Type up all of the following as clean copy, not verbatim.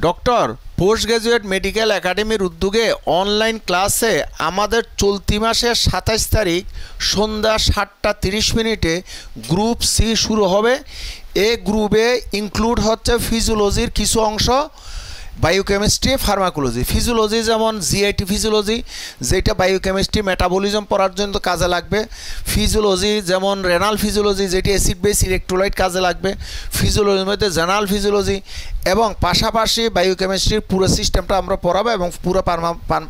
Doctor post graduate medical একাডেমির উদ্যোগে online ক্লাসে আমাদের চলতি মাসের ২৭ তারিখ সন্ধ্যা ৭টা ৩০ গ্রুপ সি শুরু হবে। এই গ্রুপে ইনক্লুড হচ্ছে ফিজিওলজির কিছু অংশ, বায়োকেমিস্ট্রি, ফার্মাকোলজি। ফিজিওলজি যেমন জিআইটি ফিজিওলজি, যেটা বায়োকেমিস্ট্রি মেটাবলিজম পড়ার জন্য কাজে লাগবে। ফিজিওলজি যেমন রেনাল ফিজিওলজি, যেটি অ্যাসিড বেস ইলেকট্রোলাইট কাজে লাগবে। ফিজিওলজির মধ্যে জেনারেল ফিজিওলজি এবং পাশাপাশি বায়োকেমিস্ট্রির পুরো সিস্টেমটা আমরা পড়াবো এবং পুরো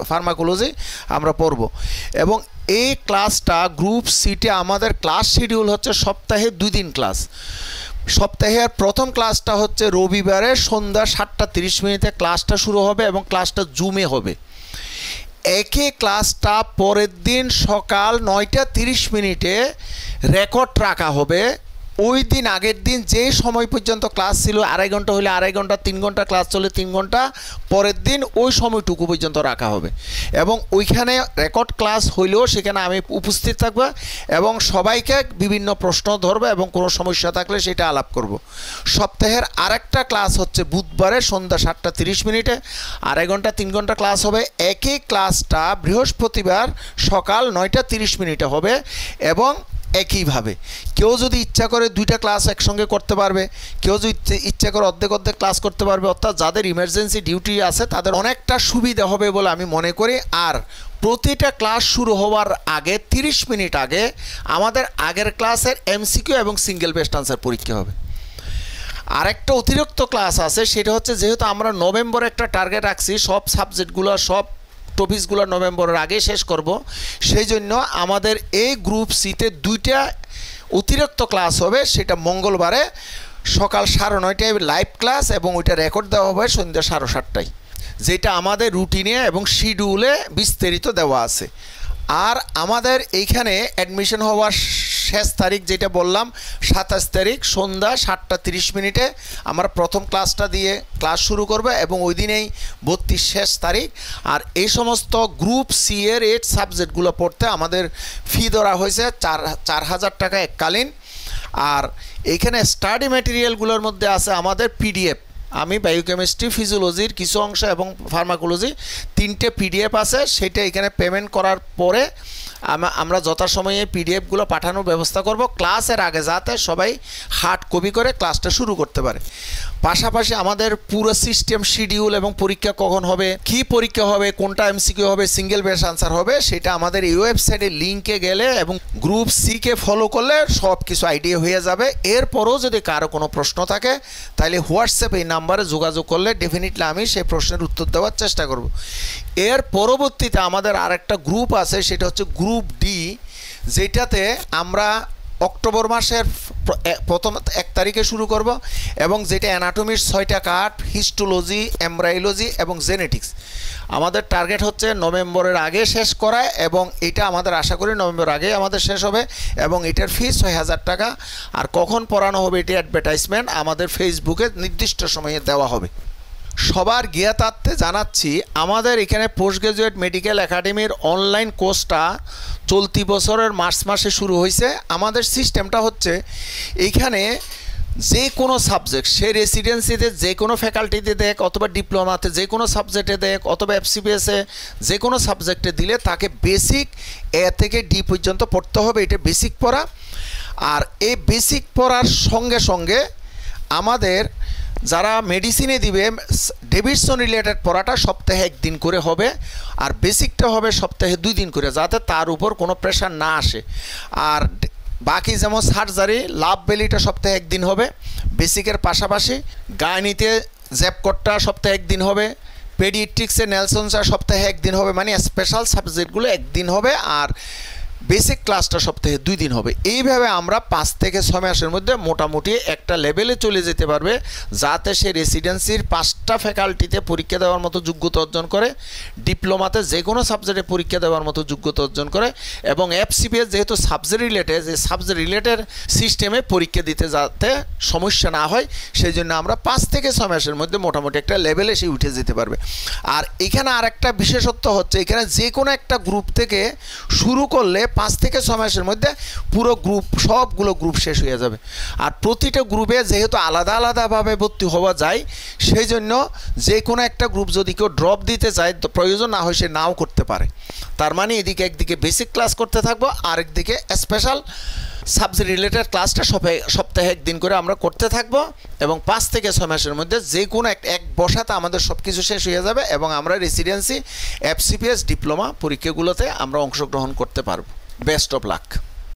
ফার্মাকোলজি আমরা পড়ব। এবং এই ক্লাসটা গ্রুপ সিতে আমাদের ক্লাস শিডিউল হচ্ছে সপ্তাহে 2 দিন ক্লাস। সপ্তাহের প্রথম ক্লাসটা হচ্ছে রবিবারে সন্ধ্যা ৭টা ৩০ ক্লাসটা শুরু হবে এবং ক্লাসটা জুমে হবে। একই ক্লাসটা পরের দিন সকাল ৯টা ৩০ রেকর্ড রাখা হবে। ওই দিন আগের দিন যে সময় পর্যন্ত ক্লাস ছিল, 2.5 ঘন্টা হলে 2.5 ঘন্টা, 3 ঘন্টা ক্লাস চলে 3 ঘন্টা, পরের দিন ওই সময়টুকু পর্যন্ত রাখা হবে। এবং ওইখানে রেকর্ড ক্লাস হইলেও সেখানে আমি উপস্থিত থাকবো এবং সবাইকে বিভিন্ন প্রশ্ন ধরবে এবং কোনো সমস্যা থাকলে সেটা আলাপ করব। সপ্তাহের আরেকটা ক্লাস হচ্ছে বুধবারে সন্ধ্যা 7টা 30 2.5 ঘন্টা 3 ঘন্টা ক্লাস হবে। একই ক্লাসটা বৃহস্পতিবার সকাল 9টা 30 হবে এবং একইভাবে কেউ যদি ইচ্ছা করে 2টা ক্লাস একসঙ্গে করতে পারবে, কেউ যদি ইচ্ছা করে অর্ধেক ক্লাস করতে পারবে। অর্থাৎ যাদের ইমার্জেন্সি ডিউটি আছে তাদের অনেকটা সুবিধা হবে বলে আমি মনে করি। আর প্রতিটা ক্লাস শুরু হওয়ার আগে 30 মিনিট আগে আমাদের আগের ক্লাসের এমসিকিউ এবং সিঙ্গেল বেস্ট আনসার পরীক্ষা হবে। আরেকটা অতিরিক্ত ক্লাস আছে, সেটা হচ্ছে যেহেতু আমরা নভেম্বরে একটা টার্গেট রাখছি সব সাবজেক্টগুলো সব টপিকসগুলো নভেম্বরের আগে শেষ করব, সেই জন্য আমাদের এই গ্রুপ সিতে 2টা অতিরিক্ত ক্লাস হবে। সেটা মঙ্গলবারে সকাল 9:30 লাইভ ক্লাস এবং ওইটা রেকর্ড দেওয়া হবে সন্ধ্যা 7:30, যেটা আমাদের রুটিনে এবং শিডিউলে বিস্তারিত দেওয়া আছে। আর আমাদের এইখানে অ্যাডমিশন হওয়ার শেষ তারিখ যেটা বললাম 27 তারিখ সন্ধ্যা 7টা 30 আমরা প্রথম ক্লাসটা দিয়ে ক্লাস শুরু করব এবং ওই দিনেই ভর্তির শেষ তারিখ। আর এই সমস্ত গ্রুপ সি এর 8 সাবজেক্টগুলো পড়তে আমাদের ফি ধরা হয়েছে 4,000 টাকা এককালীন। আর এইখানে স্টাডি ম্যাটেরিয়ালগুলোর মধ্যে আছে আমাদের পিডিএফ। আমি বায়োকেমিস্ট্রি, ফিজিওলজির কিছু অংশ এবং ফার্মাকোলজি 3টে পিডিএফ আছে। সেটা এখানে পেমেন্ট করার পরে আমরা যথাসময়ে পিডিএফগুলো পাঠানোর ব্যবস্থা করব, ক্লাসের আগে যাতে সবাই হার্ড কপি করে ক্লাসটা শুরু করতে পারে। পাশাপাশি আমাদের পুরো সিস্টেম শিডিউল এবং পরীক্ষা কখন হবে, কি পরীক্ষা হবে, কোনটা এমসিকিউ হবে, সিঙ্গেল বেস্ট আনসার হবে, সেটা আমাদের এই ওয়েবসাইটের লিঙ্কে গেলে এবং গ্রুপ সিকে ফলো করলে সব কিছু আইডিয়া হয়ে যাবে। এরপরও যদি কারো কোনো প্রশ্ন থাকে তাহলে হোয়াটসঅ্যাপ এই নাম্বারে যোগাযোগ করলে ডেফিনেটলি আমি সেই প্রশ্নের উত্তর দেওয়ার চেষ্টা করব। এর পরবর্তীতে আমাদের আরেকটা গ্রুপ আছে, সেটা হচ্ছে গ্রুপ ডি, যেটাতে আমরা অক্টোবর মাসের প্রথম 1 তারিখে শুরু করব এবং যেটা অ্যানাটমির 6টা কাট, হিস্টোলজি, এমব্রায়োলজি এবং জেনেটিক্স। আমাদের টার্গেট হচ্ছে নভেম্বরের আগে শেষ করা এবং এটা আমাদের আশা করি নভেম্বর আগে আমাদের শেষ হবে এবং এটার ফি 6,000 টাকা। আর কখন পড়ানো হবে এটি অ্যাডভার্টাইজমেন্ট আমাদের ফেসবুকে নির্দিষ্ট সময়ে দেওয়া হবে। সবার জ্ঞাতার্থে জানাচ্ছি আমাদের এখানে পোস্ট গ্রাজুয়েট মেডিকেল একাডেমির অনলাইন কোর্সটা চলতি বছরের মার্চ মাসে শুরু হয়েছে। আমাদের সিস্টেমটা হচ্ছে এইখানে যে কোনো সাবজেক্ট, সে রেসিডেন্সিতে যে কোনো ফ্যাকাল্টিতে দেখ অথবা ডিপ্লোমাতে যে কোনো সাবজেক্টে দেখ অথবা এফসিবিএসে যে কোনো সাবজেক্টে দিলে তাকে বেসিক এ থেকে ডি পর্যন্ত পড়তে হবে। এটা বেসিক পড়া। আর এই বেসিক পড়ার সঙ্গে সঙ্গে আমাদের যারা মেডিসিনে দিবে ডেভিডসন রিলেটেড পড়াটা সপ্তাহে 1 দিন করে হবে আর বেসিকটা হবে সপ্তাহে 2 দিন করে, যাতে তার উপর কোনো প্রেশার না আসে। আর বাকি যেমন সার্জারি, লাভ বেলিটা সপ্তাহে 1 দিন হবে বেসিকের পাশাপাশি, গাইনিতে জ্যাপকটটা সপ্তাহে 1 দিন হবে, পেডিয়াট্রিক্সে নেলসনসা সপ্তাহে 1 দিন হবে, মানে স্পেশাল সাবজেক্টগুলো 1 দিন হবে আর বেসিক ক্লাসটা সপ্তাহে 2 দিন হবে। এইভাবে আমরা 5 থেকে 6 মাসের মধ্যে মোটামুটি একটা লেভেলে চলে যেতে পারবে, যাতে সে রেসিডেন্সির 5টা ফ্যাকাল্টিতে পরীক্ষা দেওয়ার মতো যোগ্যতা অর্জন করে, ডিপ্লোমাতে যে কোনো সাবজেক্টে পরীক্ষা দেওয়ার মতো যোগ্যতা অর্জন করে এবং এফসিপিএস যেহেতু সাবজেক্ট রিলেটেড, যে সাবজেক্ট রিলেটেড সিস্টেমে পরীক্ষা দিতে যাতে সমস্যা না হয়, সেই জন্য আমরা 5 থেকে 6 মাসের মধ্যে মোটামুটি একটা লেভেলে সে উঠে যেতে পারবে। আর এখানে আরেকটা বিশেষত্ব হচ্ছে এখানে যে কোনো একটা গ্রুপ থেকে শুরু করলে 5 থেকে 6 মাসের মধ্যে পুরো গ্রুপ সবগুলো গ্রুপ শেষ হয়ে যাবে। আর প্রতিটা গ্রুপে যেহেতু আলাদা আলাদাভাবে ভর্তি হওয়া যায়, সেই জন্য যে কোনো একটা গ্রুপ যদি কেউ ড্রপ দিতে চায়, প্রয়োজন না হয় সে নাও করতে পারে। তার মানে এদিকে একদিকে বেসিক ক্লাস করতে থাকবো, আরেকদিকে স্পেশাল সাবজেক্ট রিলেটেড ক্লাসটা সপ্তাহে একদিন করে আমরা করতে থাকবো, এবং 5 থেকে 6 মাসের মধ্যে যে কোনো এক বসাতে আমাদের সব কিছু শেষ হয়ে যাবে, এবং আমরা রেসিডেন্সি, FCPS, ডিপ্লোমা পরীক্ষাগুলোতে আমরা অংশগ্রহণ করতে পারবো। Best of luck.